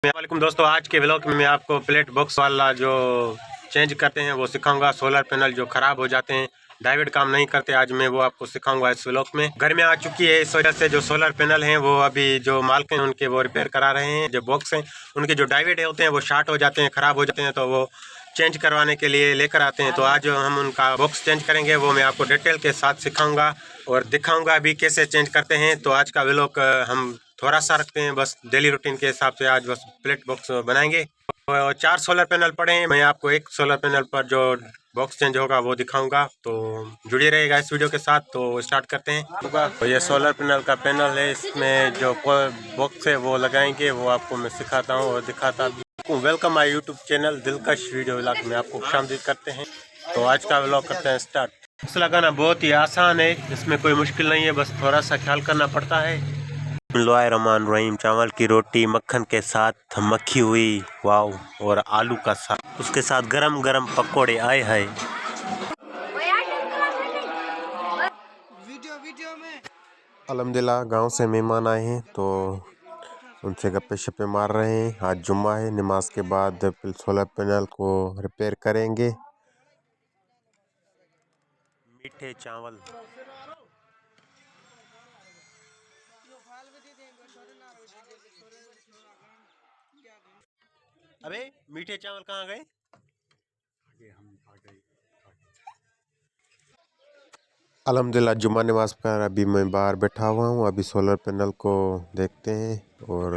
वालेकुम दोस्तों, आज के व्लॉग में मैं आपको प्लेट बॉक्स वाला जो चेंज करते हैं वो सिखाऊंगा। सोलर पैनल जो खराब हो जाते हैं, डायोड काम नहीं करते, आज मैं वो आपको सिखाऊंगा इस व्लॉग में। घर में आ चुकी है, इस वजह से जो सोलर पैनल हैं वो अभी जो मालिक हैं उनके वो रिपेयर करा रहे हैं। जो बॉक्स हैं उनके जो डायोड होते हैं वो शॉर्ट हो जाते हैं, खराब हो जाते हैं, तो वो चेंज करवाने के लिए लेकर आते हैं। तो आज हम उनका बॉक्स चेंज करेंगे, वो मैं आपको डिटेल के साथ सिखाऊंगा और दिखाऊंगा अभी कैसे चेंज करते हैं। तो आज का व्लॉग हम थोड़ा सा रखते हैं, बस डेली रूटीन के हिसाब से आज बस प्लेट बॉक्स बनाएंगे। और 4 सोलर पैनल पड़े हैं, मैं आपको एक सोलर पैनल पर जो बॉक्स चेंज होगा वो दिखाऊंगा। तो जुड़े रहेगा इस वीडियो के साथ। तो स्टार्ट करते हैं। तो ये सोलर पैनल का पैनल है, इसमें जो बॉक्स है वो लगाएंगे, वो आपको मैं सिखाता हूँ और दिखाता हूँ। वेलकम माय यूट्यूब चैनल दिलकश वीडियो व्लॉग में आपको खुशामदीद करते हैं। तो आज का व्लॉग करते हैं स्टार्ट। बॉक्स लगाना बहुत ही आसान है, इसमें कोई मुश्किल नहीं है, बस थोड़ा सा ख्याल करना पड़ता है। बिस्मिल्लाहिर्रहमानिर्रहीम। चावल की रोटी मक्खन के साथ मक्खी हुई, वाव, और आलू का साग, उसके साथ गरम गरम पकोड़े आए हैं। अल्हम्दुलिल्लाह गांव से मेहमान आए हैं तो उनसे गप्पे शप्पे मार रहे हैं। आज जुम्मा है, नमाज के बाद फिर सोलर पैनल को रिपेयर करेंगे। मीठे चावल, अबे मीठे चावल कहाँ गए? अल्हम्दुलिल्लाह जुम्मा नमाज पर अभी मैं बाहर बैठा हुआ हूँ। अभी सोलर पैनल को देखते हैं और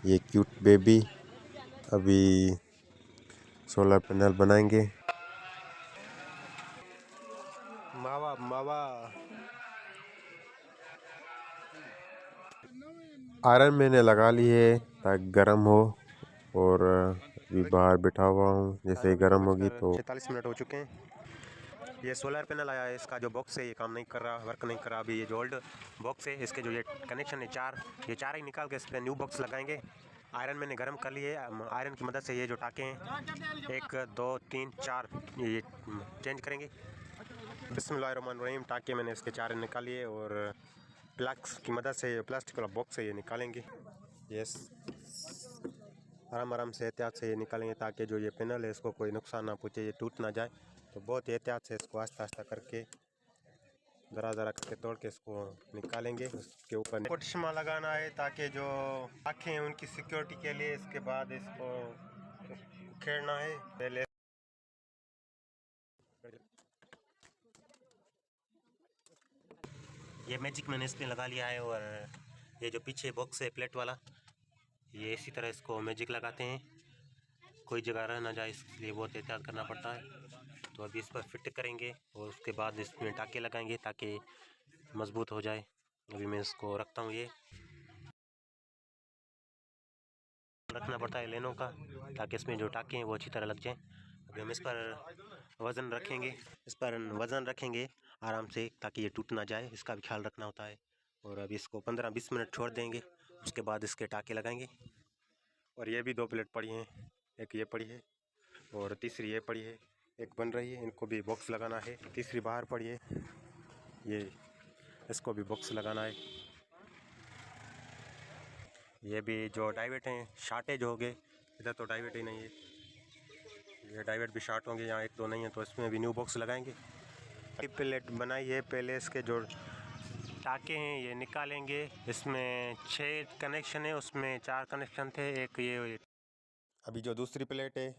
ये क्यूट बेबी अभी सोलर पैनल बनाएंगे। मावा मावा आयरन मैंने लगा ली है ताकि गर्म हो, और अभी बाहर बैठा हुआ हूँ। जैसे ही गर्म होगी तो 46 मिनट हो चुके हैं। ये सोलर पैनल आया है, इसका जो बॉक्स है ये काम नहीं कर रहा, वर्क नहीं कर रहा। अभी ये जो ओल्ड बॉक्स है इसके जो ये कनेक्शन है ये चार ही निकाल के इस पर न्यू बॉक्स लगाएंगे। आयरन मैंने गर्म कर लिए, आयरन की मदद से ये जो टाके हैं 1 2 3 4 ये चेंज करेंगे। बिस्मिल्लाहिर्रहमानिर्रहीम। टाके मैंने इसके 4 निकाल लिए और प्लग्स की मदद से प्लास्टिक वाला बॉक्स है ये निकालेंगे। यस, आराम आराम से एहतियात से ये निकालेंगे ताकि जो ये पैनल है इसको कोई नुकसान ना पहुँचे, ये टूट ना जाए। तो बहुत एहतियात से इसको आस्ता आस्ता करके ज़रा ज़रा करके तोड़ के इसको निकालेंगे। उसके ऊपर चश्मा लगाना है ताकि जो आँखें हैं उनकी सिक्योरिटी के लिए। इसके बाद इसको उखेड़ना है। पहले ये मैजिक मैंने इस पर लगा लिया है, और ये जो पीछे बॉक्स है प्लेट वाला, ये इसी तरह इसको मैजिक लगाते हैं, कोई जगह रह ना जाए, इसलिए बहुत एहतियात करना पड़ता है। तो अभी इस पर फिट करेंगे और उसके बाद इसमें टाके लगाएंगे ताकि मजबूत हो जाए। अभी मैं इसको रखता हूँ, ये रखना पड़ता है लेनों का ताकि इसमें जो टाके हैं वो अच्छी तरह लग जाएं। अभी हम इस पर वज़न रखेंगे आराम से ताकि ये टूट ना जाए, इसका भी ख्याल रखना होता है। और अभी इसको 15-20 मिनट छोड़ देंगे, उसके बाद इसके टाके लगाएंगे। और ये भी 2 प्लेट पड़ी हैं, एक ये पड़ी है और तीसरी ये पड़ी है, एक बन रही है, इनको भी बॉक्स लगाना है। तीसरी बाहर पड़ी है, ये इसको भी बॉक्स लगाना है। ये भी जो डाइवेट हैं शॉर्टेज हो गए, इधर तो डाइवेट ही नहीं है, ये डाइवेट भी शॉर्ट होंगे, यहाँ 1 2 नहीं है, तो इसमें भी न्यू बॉक्स लगाएंगे। प्लेट बनाई है, पहले इसके जो टाके हैं ये निकालेंगे। इसमें 6 कनेक्शन है, उसमें 4 कनेक्शन थे, एक ये। अभी जो दूसरी प्लेट है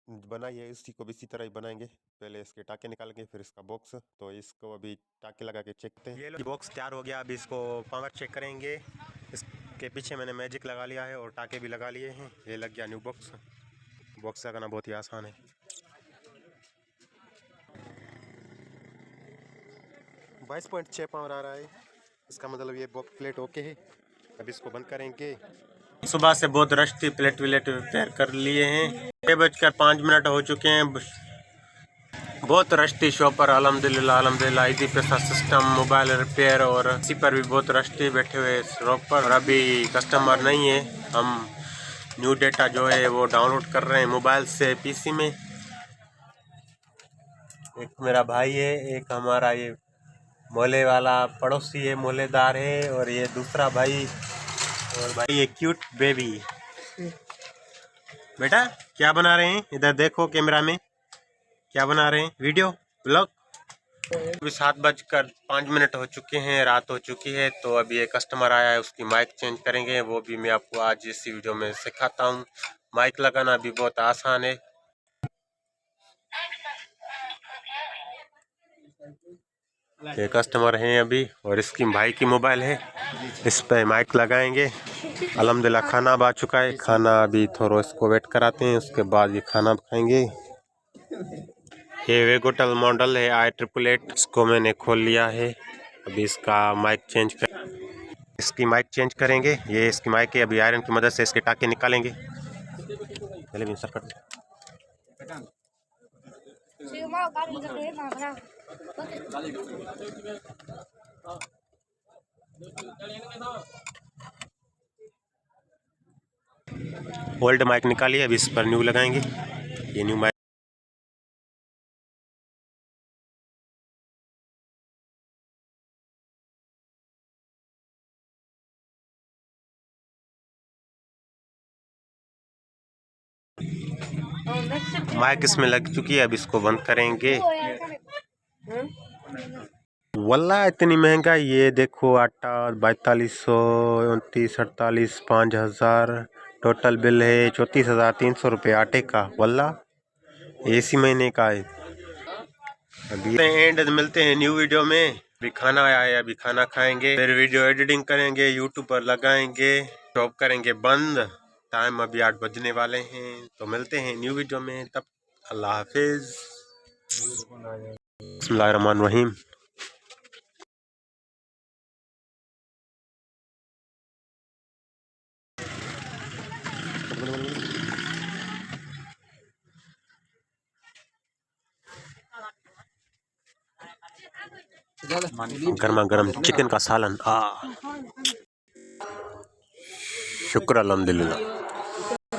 बनाई है इसी को भी इसी तरह ही बनाएंगे। पहले इसके टाके निकालेंगे फिर इसका बॉक्स। तो इसको अभी टाके लगा के चेक करते हैं। ये बॉक्स तैयार हो गया, अभी इसको पावर चेक करेंगे। इसके पीछे मैंने मैजिक लगा लिया है और टाके भी लगा लिए हैं, ये लग गया न्यू बॉक्स। बॉक्स लगाना बहुत ही आसान है। 22.6 पावर आ रहा है, इसका मतलब ये बॉक्स प्लेट ओके है। अभी इसको बंद करेंगे। सुबह से बहुत रश थी, प्लेट विलेट रिपेयर कर लिए हैं। 6:05 हो चुके हैं, बहुत रश थी शॉप पर। अल्हम्दुलिल्लाह इजी पैसा सिस्टम मोबाइल रिपेयर और इसी पर भी बहुत रश थी बैठे हुए शॉप पर। और अभी कस्टमर नहीं है, हम न्यू डेटा जो है वो डाउनलोड कर रहे हैं मोबाइल से पीसी में। एक मेरा भाई है, एक हमारा ये मोहल्ले वाला पड़ोसी है, मोहल्लेदार है, और ये दूसरा भाई, और भाई ये क्यूट बेबी। बेटा क्या बना रहे हैं? इधर देखो कैमरा में, क्या बना रहे हैं? Video blog. अभी 7:05 हो चुके हैं, रात हो चुकी है। तो अभी एक कस्टमर आया है, उसकी माइक चेंज करेंगे। वो भी मैं आपको आज इसी वीडियो में सिखाता हूँ। माइक लगाना भी बहुत आसान है। ये कस्टमर हैं अभी, और इसकी भाई की मोबाइल है, इस पे माइक लगाएंगे। अल्हम्दुलिल्लाह खाना अब आ चुका है। खाना अभी थोड़ा इसको वेट कराते हैं, उसके बाद ये खाना खाएंगे। ये वेगोटल मॉडल है i888, इसको मैंने खोल लिया है। अभी इसका माइक चेंज इसकी माइक चेंज करेंगे। ये इसकी माइक है, अभी आयरन की मदद से इसके टाके निकालेंगे। पहले भी सर ओल्ड माइक निकालिए, अभी इस पर न्यू लगाएंगे। ये न्यू माइक इसमें लग चुकी है, अब इसको बंद करेंगे। वल्ला इतनी महंगा, ये देखो आटा 4200, 29, 48, 5000, टोटल बिल है 34,300 रुपये आटे का। वल्ला इसी महीने का है। अभी एंड मिलते हैं न्यू वीडियो में। अभी खाना आया है, अभी खाना खाएंगे, फिर वीडियो एडिटिंग करेंगे, यूट्यूब पर लगाएंगे, जॉब करेंगे बंद। टाइम अभी 8 बजने वाले हैं। तो मिलते हैं न्यू वीडियो में, तब अल्लाह हाफिज। बिस्मिल्लाहिर्रहमानिर्रहीम। गर्मा गर्म चिकन का सालन। शुक्र अल्हम्दुलिल्लाह।